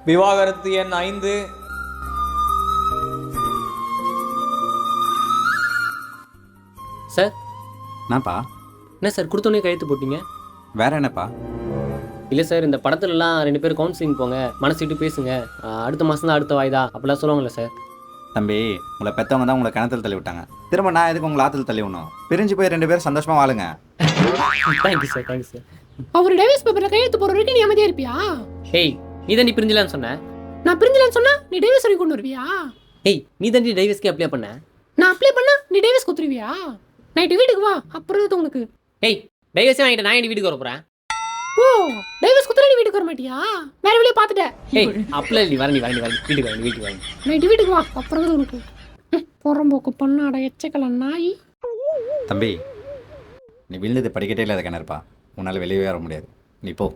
விவாகரத்து எண் 5. சார் என்னப்பா? என்ன சார் கொடுத்தோன்னே கையெழுத்து போட்டீங்க? வேற என்னப்பா? இல்லை சார், இந்த படத்துலலாம் 2 பேரும் கவுன்சிலிங் போங்க, மனசு விட்டு பேசுங்க, அடுத்த மாதம் தான் அடுத்த வாய்தா அப்படிலாம் சொல்லுவாங்கல்ல சார். தம்பி, உங்களை பெற்றவங்க தான் உங்களை கிணத்துல தள்ளி விட்டாங்க. திரும்ப நான் எதுக்கு உங்களை ஆற்றுல தள்ளி விடணும்? பிரிஞ்சு போய் 2 பேரும் சந்தோஷமாக வாழுங்க. Thank you sir, thank you sir. அவர் டைவர்ஸ் பேப்பரில் கையெழுத்து போகிற வரைக்கும் நீ அமைதியாக இருப்பியா? ஏய், நீ தான் நீ பிரிஞ்சலான்னு சொன்ன. நான் பிரிஞ்சலன்னு சொன்னா நீ டைவர்ஸ் வரைக்கும் கொண்டு வருவியா? ஏய், நீ தான் நீ டைவர்ஸ்க்கு அப்ளை பண்ண. நான் அப்ளை பண்ணா நீ டைவர்ஸ் கொடுத்துருவியா? நைட்டு வீட்டுக்கு வா, அப்புறம் இது உனக்கு. ஏய், டைவர்ஸே வாங்கிட்டு நான் என் வீட்டுக்கு வர போகிறேன். ஓ, டைவர்ஸ் கொடுத்தா நீ வீட்டுக்கு வர மாட்டியா? வேற வெளியே பார்த்துட்டேன். ஏய், அப்ளை நீ வர வீட்டுக்கு வர வீட்டுக்கு வர. நைட்டு வீட்டுக்கு வா, அப்புறம் இது உனக்கு. புறம்போக்கு பண்ணாட எச்சக்கல நாய். தம்பி, நீ விழுந்தது படிக்கட்டே இல்லாத கிணறுப்பா. உன்னால் வெளியே வர முடியாது. நீ போ.